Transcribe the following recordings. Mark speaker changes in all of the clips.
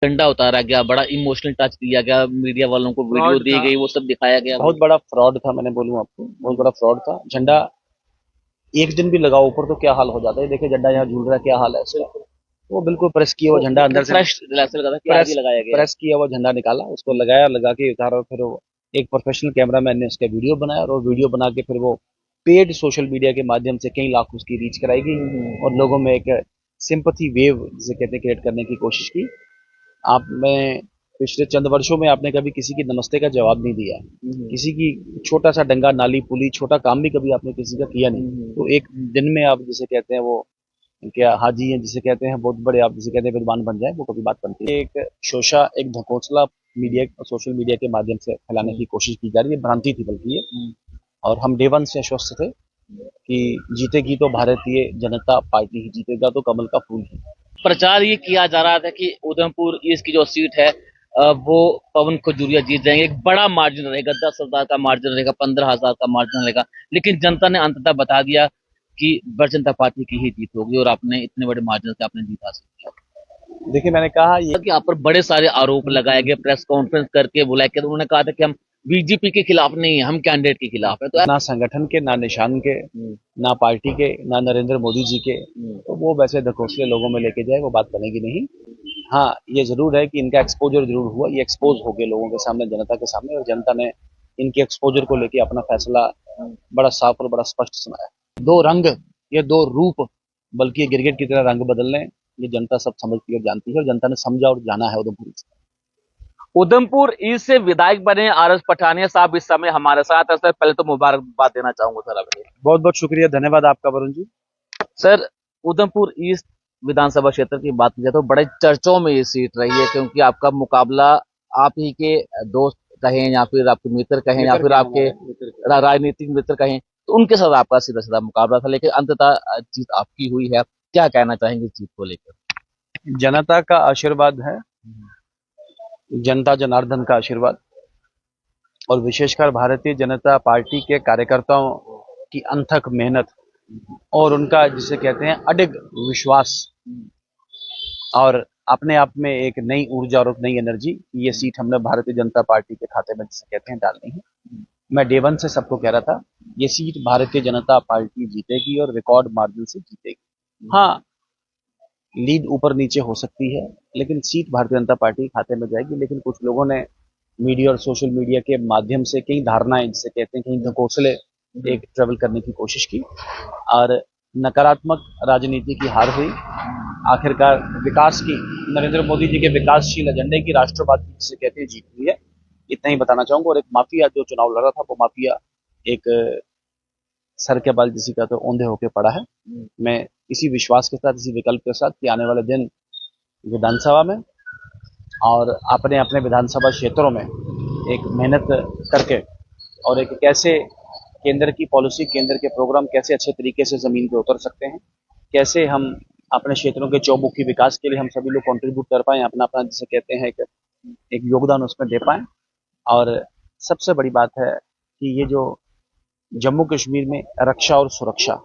Speaker 1: झंडा उतारा गया, बड़ा इमोशनल टच दिया गया, मीडिया वालों को वीडियो दी गई, वो सब दिखाया गया।
Speaker 2: बहुत बड़ा फ्रॉड था, मैंने बोलूं आपको, बहुत बड़ा फ्रॉड था। झंडा एक दिन भी लगाओ ऊपर तो क्या हाल हो जाता है। देखिए झंडा यहाँ झूल रहा है, क्या हाल है इसका। वो बिल्कुल प्रेस किया हुआ झंडा अंदर से,
Speaker 1: फ्रेश ऐसा लगा था कि आज ही
Speaker 2: प्रेस
Speaker 1: लगाया गया है।
Speaker 2: प्रेस किया हुआ झंडा निकाला, उसको लगाया, लगा के उतारा, और फिर वो एक प्रोफेशनल कैमरामैन ने उसका वीडियो बनाया, और वो वीडियो बना के फिर वो पेड सोशल मीडिया के माध्यम से कई लाख उसकी रीच कराई गई, और लोगों में एक सिंपथी वेव जिसे कहते हैं क्रिएट करने की कोशिश की। आपने पिछले चंद वर्षों में आपने कभी किसी की नमस्ते का जवाब नहीं दिया, किसी की छोटा सा डंगा नाली पुली छोटा काम भी कभी आपने किसी का किया नहीं। तो एक दिन में आप जिसे कहते हैं वो क्या हाजी हैं जिसे कहते हैं, बहुत बड़े आप जिसे कहते हैं विद्वान बन जाए, वो कभी बात बनती है। एक शोषा, एक ढकोसला मीडिया सोशल मीडिया के माध्यम से फैलाने की कोशिश की जा रही है, भ्रांति थी बल्कि ये। और हम डे वन से आश्वस्त थे कि जीतेगी तो भारतीय जनता पार्टी ही जीतेगा, तो कमल का फूल ही।
Speaker 1: प्रचार ये किया जा रहा था कि उधमपुर ईस्ट की जो सीट है वो पवन खजूरिया जीत जाएंगे, एक बड़ा मार्जिन रहेगा, 10,000 का मार्जिन रहेगा, 15,000 का मार्जिन रहेगा। लेकिन जनता ने अंततः बता दिया कि भारतीय जनता पार्टी की ही जीत होगी और आपने इतने बड़े मार्जिन से आपने जीत हासिल किया।
Speaker 2: देखिए मैंने कहा ये
Speaker 1: कि आप पर बड़े सारे आरोप लगाए गए, प्रेस कॉन्फ्रेंस करके बुलाया गया, उन्होंने कहा था कि हम बीजेपी के खिलाफ नहीं है, हम कैंडिडेट के खिलाफ है। तो
Speaker 2: ना संगठन के, ना निशान के, ना पार्टी के, ना नरेंद्र मोदी जी के, तो वो वैसे ढकोसले लोगों में लेके जाए, वो बात बनेगी नहीं। हाँ ये जरूर है कि इनका एक्सपोजर जरूर हुआ, ये एक्सपोज हो गए लोगों के सामने, जनता के सामने, और जनता ने इनके एक्सपोजर को लेके अपना फैसला बड़ा साफ और बड़ा स्पष्ट सुनाया। दो रंग, ये दो रूप, बल्कि ये गिरगिट की तरह रंग बदलने, ये जनता सब समझती है और जानती है, और जनता ने समझा और जाना है उधमपुर से।
Speaker 1: उधमपुर ईस्ट से विधायक बने आर एस पठानिया साहब इस समय हमारे साथ है। सर पहले तो मुबारकबाद देना चाहूंगा सर आपको।
Speaker 2: बहुत बहुत शुक्रिया, धन्यवाद आपका वरुण जी।
Speaker 1: सर उधमपुर ईस्ट विधानसभा क्षेत्र की बात की जाए तो बड़े चर्चों में ये सीट रही है, क्योंकि आपका मुकाबला आप ही के दोस्त कहें या फिर आपके मित्र कहें या फिर आपके राजनीतिक मित्र कहें, तो उनके साथ आपका सीधा सीधा मुकाबला था, लेकिन अंततः जीत आपकी हुई है। क्या कहना चाहेंगे जीत को लेकर?
Speaker 2: जनता का आशीर्वाद है, जनता जनार्दन का आशीर्वाद, और विशेषकर भारतीय जनता पार्टी के कार्यकर्ताओं की अनथक मेहनत, और उनका जिसे कहते हैं अडिग विश्वास, और अपने आप में एक नई ऊर्जा और नई एनर्जी, ये सीट हमने भारतीय जनता पार्टी के खाते में जिसे कहते हैं डालनी है। मैं डे वन से सबको कह रहा था ये सीट भारतीय जनता पार्टी जीतेगी, और रिकॉर्ड मार्जिन से जीतेगी। हाँ लीड ऊपर नीचे हो सकती है, लेकिन सीट भारतीय जनता पार्टी के खाते में जाएगी। लेकिन कुछ लोगों ने मीडिया और सोशल मीडिया के माध्यम से कई धारणाएं जिसे कहते हैं, कहीं ढकोसले एक ट्रेवल करने की कोशिश की, और नकारात्मक राजनीति की हार हुई। आखिरकार विकास की, नरेंद्र मोदी जी के विकासशील एजेंडे की, राष्ट्रवाद की जिसे कहते हैं जीत हुई है, इतना ही बताना चाहूंगा। और एक माफिया जो चुनाव लड़ रहा था, वो माफिया एक सर के बाल जिसी का तो औंधे होके पड़ा है। मैं इसी विश्वास के साथ, इसी विकल्प के साथ कि आने वाले दिन विधानसभा में और अपने अपने विधानसभा क्षेत्रों में एक मेहनत करके, और एक कैसे केंद्र की पॉलिसी, केंद्र के प्रोग्राम कैसे अच्छे तरीके से जमीन पे उतर सकते हैं, कैसे हम अपने क्षेत्रों के चौमुखी विकास के लिए हम सभी लोग कंट्रीब्यूट कर पाए, अपना अपना जिसे कहते हैं एक योगदान उसमें दे पाए। और सबसे बड़ी बात है कि ये जो जम्मू कश्मीर में रक्षा और सुरक्षा,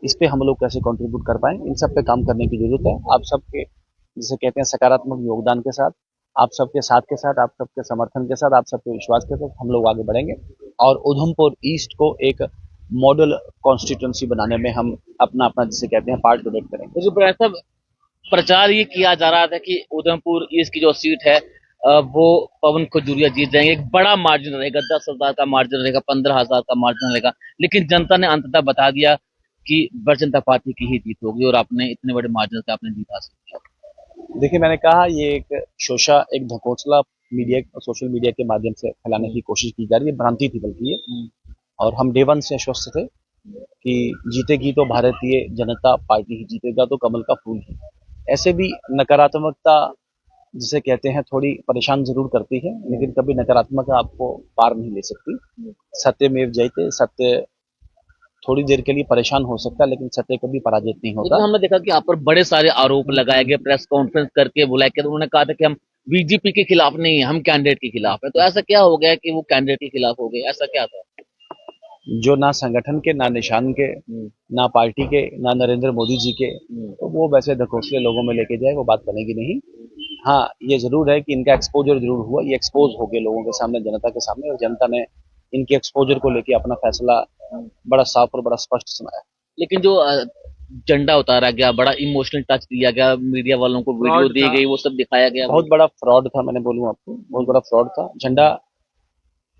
Speaker 2: इस पे हम लोग कैसे कंट्रीब्यूट कर पाए, इन सब पे काम करने की जरूरत है। आप सबके जिसे कहते हैं सकारात्मक योगदान के साथ, आप सबके साथ के साथ, आप सबके समर्थन के साथ, आप सबके विश्वास के साथ हम लोग आगे बढ़ेंगे, और उधमपुर ईस्ट को एक मॉडल कॉन्स्टिट्यूंसी बनाने में हम अपना अपना जिसे कहते हैं पार्ट प्रोजेक्ट करेंगे।
Speaker 1: तो प्रचार ये किया जा रहा था कि उधमपुर ईस्ट की जो सीट है वो पवन खजूरिया जीत जाएंगे, एक बड़ा मार्जिन रहेगा, 10,000 का मार्जिन रहेगा, 15,000 का मार्जिन रहेगा। लेकिन जनता ने अंततः बता दिया कि भारतीय जनता पार्टी की ही जीत होगी और आपने इतने बड़े मार्जिन से आपने जीत हासिल किया।
Speaker 2: देखिए मैंने कहा ये एक शोषा, एक ढकोसला मीडिया सोशल मीडिया के माध्यम से फैलाने की कोशिश की जा रही है, भ्रांति थी बल्कि ये। और हम डे वन से आश्वस्त थे कि जीतेगी तो भारतीय जनता पार्टी ही जीतेगा, तो कमल का फूल ही। ऐसे भी नकारात्मकता जिसे कहते हैं थोड़ी परेशान जरूर करती है, लेकिन कभी नकारात्मकता आपको पार नहीं ले सकती। सत्यमेव जयते, सत्य थोड़ी देर के लिए परेशान हो सकता है, लेकिन सत्य कभी पराजित नहीं होता।
Speaker 1: लेकिन हमने देखा कि आप पर बड़े सारे आरोप लगाए गए, प्रेस कॉन्फ्रेंस करके बुलाया गया, तो उन्होंने कहा था कि हम बीजेपी के खिलाफ नहीं है, हम कैंडिडेट के खिलाफ है। तो ऐसा क्या हो गया कि वो कैंडिडेट के खिलाफ हो गए, ऐसा क्या था?
Speaker 2: जो ना संगठन के, ना निशान के, ना पार्टी के, ना नरेंद्र मोदी जी के, तो वो वैसे ढकोसले लोगों में लेके जाए, वो बात बनेगी नहीं। हाँ, ये जरूर है कि इनका एक्सपोजर जरूर हुआ, ये एक्सपोज हो गए लोगों के सामने, जनता के सामने, और जनता ने इनके एक्सपोजर को लेके अपना फैसला बड़ा साफ और बड़ा स्पष्ट सुनाया।
Speaker 1: लेकिन जो झंडा उतारा गया, बड़ा इमोशनल टच दिया गया, मीडिया वालों को वीडियो
Speaker 2: फ्रॉड
Speaker 1: दी
Speaker 2: था,
Speaker 1: गई, वो सब दिखाया गया।
Speaker 2: बहुत बड़ा फ्रॉड था, मैंने बोलूँ आपको, बहुत बड़ा फ्रॉड था। झंडा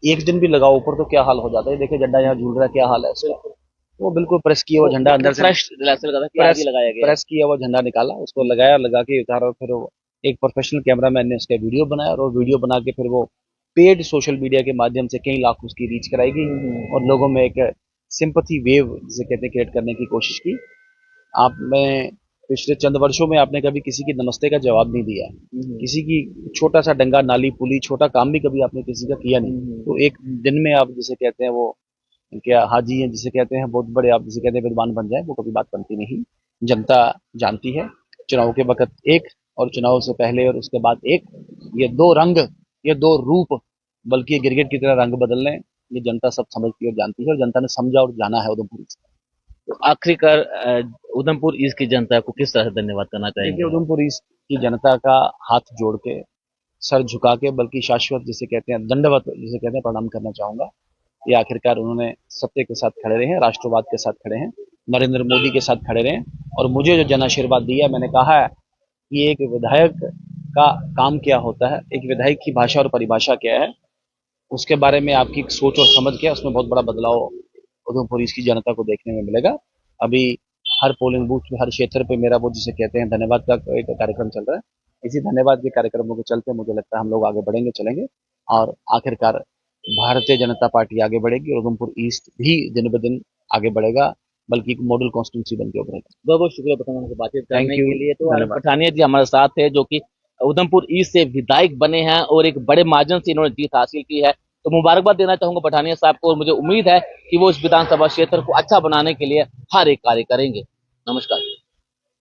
Speaker 2: एक दिन भी लगाओ ऊपर तो क्या हाल हो जाता है, देखिए झंडा यहाँ झूल रहा है, क्या हाल है इसका। वो बिल्कुल प्रेस किया हुआ झंडा अंदर से,
Speaker 1: फ्रेश रिहर्सल का था कि आज ही
Speaker 2: प्रेस
Speaker 1: लगाया गया है।
Speaker 2: प्रेस किया हुआ झंडा निकाला, उसको लगाया, लगा के उतारा, और फिर वो एक प्रोफेशनल कैमरामैन ने उसका वीडियो बनाया, और वो वीडियो बना के फिर वो पेड सोशल मीडिया के माध्यम से कई लाख उसकी रीच कराई गई, और लोगों में एक सिंपथी वेव जिसे कहते हैं क्रिएट करने की कोशिश की। आपने पिछले चंद वर्षों में आपने कभी किसी की नमस्ते का जवाब नहीं दिया, किसी की छोटा सा डंगा नाली पुली छोटा काम भी कभी आपने किसी का किया नहीं, तो एक दिन में आप जिसे कहते हैं वो क्या हाजी हैं जिसे कहते हैं, बहुत बड़े आप जिसे कहते हैं विद्वान बन जाए, वो कभी बात बनती नहीं। जनता जानती है, चुनाव के वक्त एक, और चुनाव से पहले और उसके बाद एक, ये दो रंग, ये दो रूप, बल्कि ये गिरगिट की तरह रंग बदलने, ये जनता सब समझती और जानती है, और जनता ने समझा और जाना है उधमपुर से।
Speaker 1: तो आखिरकार उधमपुर ईस्ट की जनता को किस तरह से धन्यवाद करना
Speaker 2: देखिए,
Speaker 1: चाहेंगे?
Speaker 2: उधमपुर ईस्ट की जनता का हाथ जोड़ के, सर झुका के, बल्कि शाश्वत जिसे कहते हैं दंडवत जिसे कहते हैं, प्रणाम करना चाहूंगा। ये आखिरकार उन्होंने सत्य के साथ खड़े रहे हैं, राष्ट्रवाद के साथ खड़े हैं, नरेंद्र मोदी के साथ खड़े रहे, और मुझे जो जन आशीर्वाद दिया, मैंने कहा है कि एक विधायक का काम क्या होता है, एक विधायक की भाषा और परिभाषा क्या है, उसके बारे में आपकी सोच और समझ क्या है, उसमें बहुत बड़ा बदलाव उधमपुर की जनता को देखने में मिलेगा। अभी हर पोलिंग बूथ में, हर क्षेत्र पे मेरा वो जिसे कहते हैं धन्यवाद का एक कार्यक्रम चल रहा है। इसी धन्यवाद के कार्यक्रमों के चलते मुझे लगता है हम लोग आगे बढ़ेंगे, चलेंगे, और आखिरकार भारतीय जनता पार्टी आगे बढ़ेगी, और उधमपुर ईस्ट भी दिन ब दिन आगे बढ़ेगा, बल्कि एक मॉडल कॉन्स्टिट्यूंसी बन के उभरेगा।
Speaker 1: बहुत बहुत शुक्रिया पठानिया से बातचीत
Speaker 2: थैंक
Speaker 1: करने
Speaker 2: यू,
Speaker 1: के लिए। तो
Speaker 2: धन्यवाद।
Speaker 1: पठानिया जी हमारे साथ है, जो कि उधमपुर ईस्ट से विधायक बने हैं और एक बड़े मार्जिन से इन्होंने जीत हासिल की है। तो मुबारकबाद देना चाहूंगा पठानिया साहब को, और मुझे उम्मीद है कि वो इस विधानसभा क्षेत्र को अच्छा बनाने के लिए हर एक कार्य करेंगे। नमस्कार।